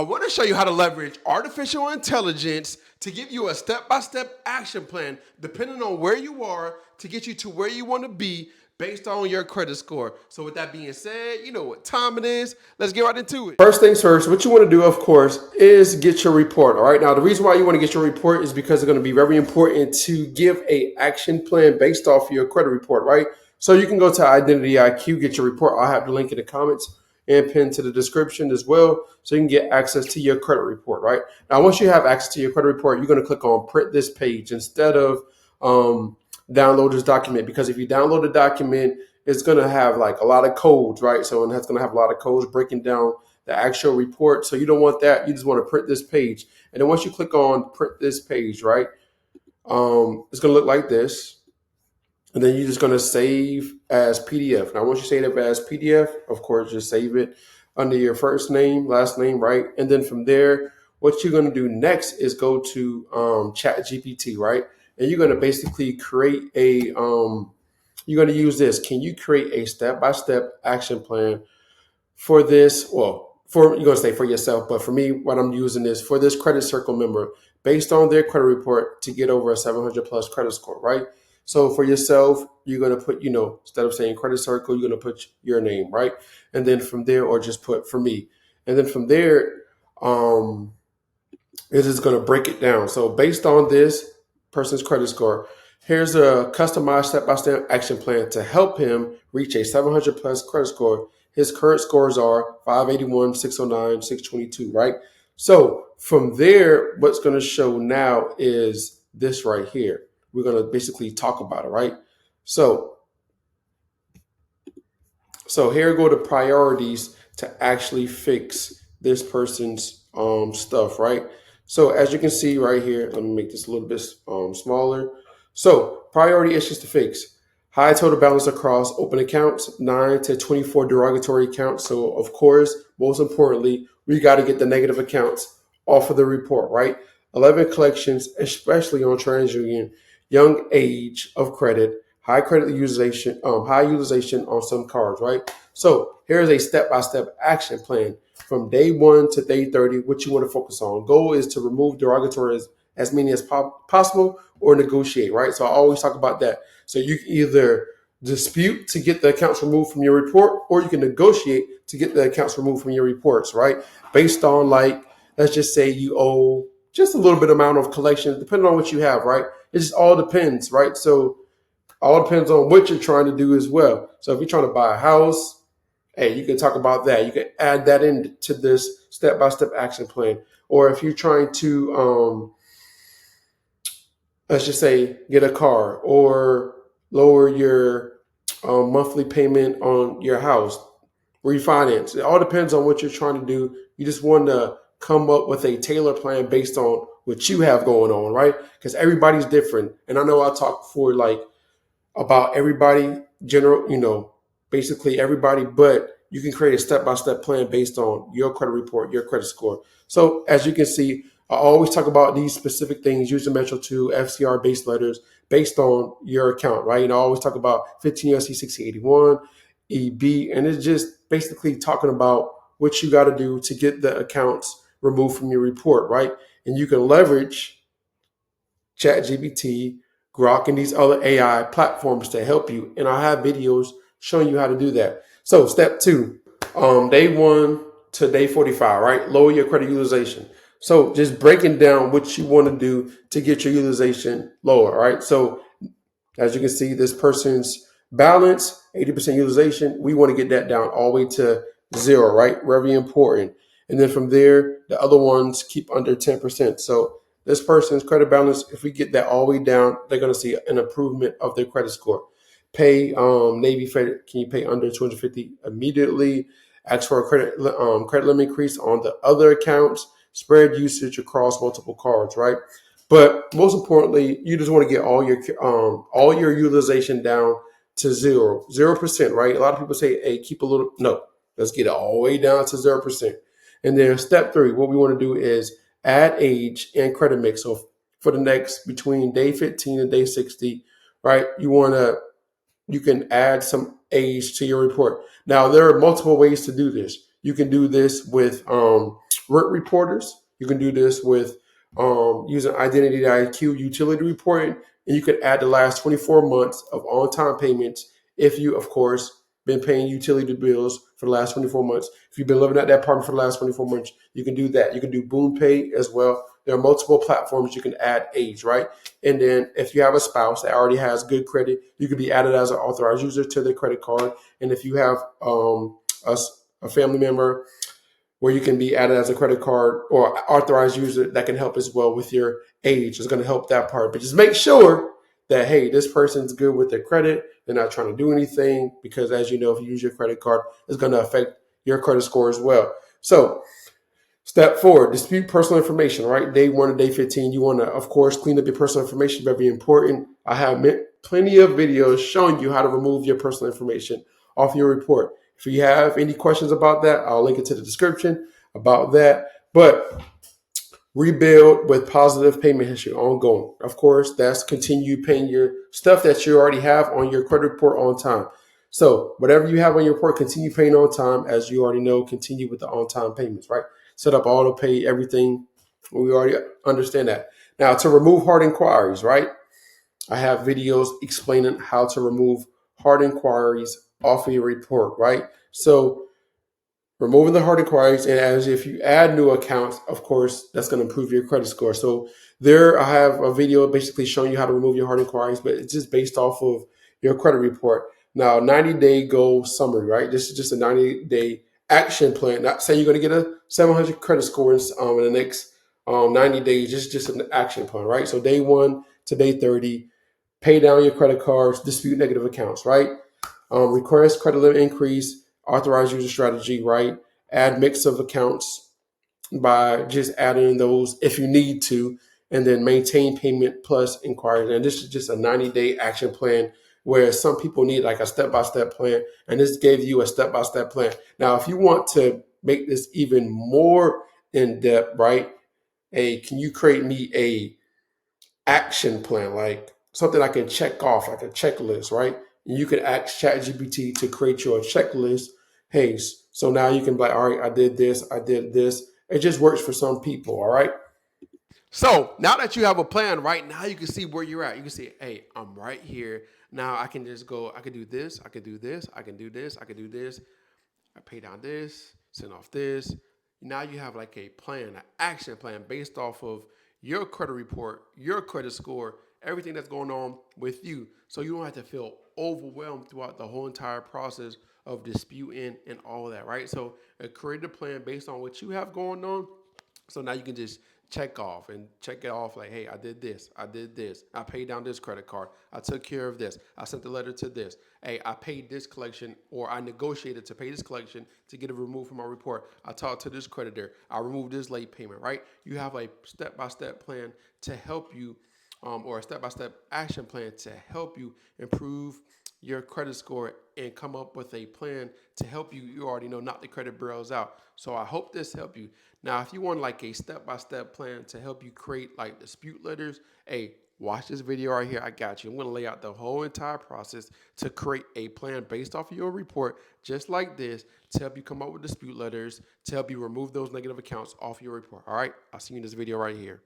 I want to show you how to leverage artificial intelligence to give you a step-by-step action plan depending on where you are to get you to where you want to be based on your credit score. So with that being said, you know what time it is. Let's get right into it. First things first, what you want to do, of course, is get your report. All right. Now, the reason why you want to get your report is because it's going to be very important to give a action plan based off your credit report, right? So you can go to Identity IQ, get your report. I'll have the link in the comments and pinned to the description as well, so you can get access to your credit report, right? Now, once you have access to your credit report, you're going to click on print this page instead of download this document, because if you download the document, it's going to have like a lot of codes, right? So and that's going to have a lot of codes breaking down the actual report. So you don't want that. You just want to print this page. And then once you click on print this page, right, it's going to look like this. And then you're just going to save as PDF. Now, once you save it as PDF, of course, just save it under your first name, last name, right? And then from there, what you're going to do next is go to ChatGPT, right? And you're going to basically create a, you're going to use this. Can you create a step-by-step action plan for this? Well, for you're going to say for yourself, but for me, what I'm using is for this credit circle member based on their credit report to get over a 700 plus credit score, right? So for yourself, you're going to put, instead of saying credit circle, you're going to put your name, right? And then from there, or just put for me. And then from there, it is going to break it down. So based on this person's credit score, here's a customized step-by-step action plan to help him reach a 700 plus credit score. His current scores are 581, 609, 622, right? So from there, what's going to show now is this right here. We're going to basically talk about it, right? So here go the priorities to actually fix this person's stuff, right? So as you can see right here, let me make this a little bit smaller. So priority issues to fix: high total balance across open accounts, 9 to 24 derogatory accounts. So of course, most importantly, we got to get the negative accounts off of the report, right? 11 collections, especially on TransUnion. Young age of credit, high credit utilization, high utilization on some cards, right? So here's a step-by-step action plan from day 1 to day 30. What you want to focus on. Goal is to remove derogatory as many as possible or negotiate, right? So I always talk about that. So you can either dispute to get the accounts removed from your report, or you can negotiate to get the accounts removed from your reports, right? Based on, like, let's just say you owe just a little bit amount of collection, depending on what you have, right? It just all depends, right? So all depends on what you're trying to do as well. So if you're trying to buy a house, hey, you can talk about that. You can add that into this step-by-step action plan. Or if you're trying to, let's just say, get a car or lower your monthly payment on your house, refinance. It all depends on what you're trying to do. You just want to come up with a tailored plan based on what you have going on, right? Because everybody's different. And I know I talk for like about everybody, general, basically everybody, but you can create a step-by-step plan based on your credit report, your credit score. So as you can see, I always talk about these specific things, use the Metro 2 FCR base letters based on your account, right? And I always talk about 15 USC 1681, EB, and it's just basically talking about what you got to do to get the accounts removed from your report, right? And you can leverage ChatGPT, Grok, and these other AI platforms to help you. And I have videos showing you how to do that. So step 2, day 1 to day 45, right? Lower your credit utilization. So just breaking down what you want to do to get your utilization lower, right? So as you can see, this person's balance, 80% utilization, we want to get that down all the way to 0, right? Very important. And then from there, the other ones keep under 10%. So this person's credit balance, if we get that all the way down, they're going to see an improvement of their credit score. Pay Navy Fed, can you pay under 250 immediately? Ask for a credit limit increase on the other accounts. Spread usage across multiple cards, right? But most importantly, you just want to get all your utilization down to 0%, right? A lot of people say, hey, keep a little. No, let's get it all the way down to 0%. And then step 3, what we want to do is add age and credit mix. So for the next between day 15 and day 60, right? You can add some age to your report. Now, there are multiple ways to do this. You can do this with rent reporters. You can do this with using Identity IQ utility reporting, and you can add the last 24 months of on-time payments if you, of course, been paying utility bills for the last 24 months. If you've been living at that apartment for the last 24 months, you can do that. You can do Boom Pay as well. There are multiple platforms you can add age, right? And then if you have a spouse that already has good credit, you can be added as an authorized user to their credit card. And if you have a family member where you can be added as a credit card or authorized user, that can help as well with your age. It's going to help that part. But just make sure that, hey, this person's good with their credit. They're not trying to do anything because, as you know, if you use your credit card, it's going to affect your credit score as well. So step 4, dispute personal information, right? Day 1 to day 15, you want to, of course, clean up your personal information. Very important. I have plenty of videos showing you how to remove your personal information off your report. If you have any questions about that, I'll link it to the description about that. But rebuild with positive payment history ongoing. Of course, that's continue paying your stuff that you already have on your credit report on time. So whatever you have on your report, continue paying on time. As you already know, continue with the on-time payments, right? Set up auto pay, everything. We already understand that. Now, to remove hard inquiries, right? I have videos explaining how to remove hard inquiries off of your report, right? So removing the hard inquiries, and as if you add new accounts, of course, that's going to improve your credit score. So there I have a video basically showing you how to remove your hard inquiries, but it's just based off of your credit report. Now, 90-day goal summary, right? This is just a 90-day action plan. Not saying you're going to get a 700 credit score in the next 90 days, just an action plan, right? So day 1 to day 30, pay down your credit cards, dispute negative accounts, right? Request credit limit increase, authorize user strategy, right? Add mix of accounts by just adding those if you need to, and then maintain payment plus inquiries. And this is just a 90-day action plan where some people need like a step-by-step plan, and this gave you a step-by-step plan. Now, if you want to make this even more in-depth, right? Can you create me a action plan, like something I can check off, like a checklist, right? And you can ask ChatGPT to create your checklist. Hey, so now you can be like, all right, I did this, I did this. It just works for some people, all right? So now that you have a plan, right now you can see where you're at. You can see, hey, I'm right here. Now I can just go, I can do this, I can do this, I can do this, I can do this. I pay down this, send off this. Now you have like a plan, an action plan based off of your credit report, your credit score, everything that's going on with you. So you don't have to feel overwhelmed throughout the whole entire process of disputing and all of that, right? So create a plan based on what you have going on. So now you can just check it off like, hey, I did this, I paid down this credit card, I took care of this, I sent the letter to this, hey, I paid this collection, or I negotiated to pay this collection to get it removed from my report, I talked to this creditor, I removed this late payment, right? You have a step-by-step plan to help you, or a step-by-step action plan to help you improve your credit score and come up with a plan to help you already know, knock the credit bureaus out. So I hope this helped you. Now, if you want like a step-by-step plan to help you create like dispute letters, hey, watch this video right here. I got you. I'm going to lay out the whole entire process to create a plan based off of your report, just like this, to help you come up with dispute letters, to help you remove those negative accounts off your report. All right, I'll see you in this video right here.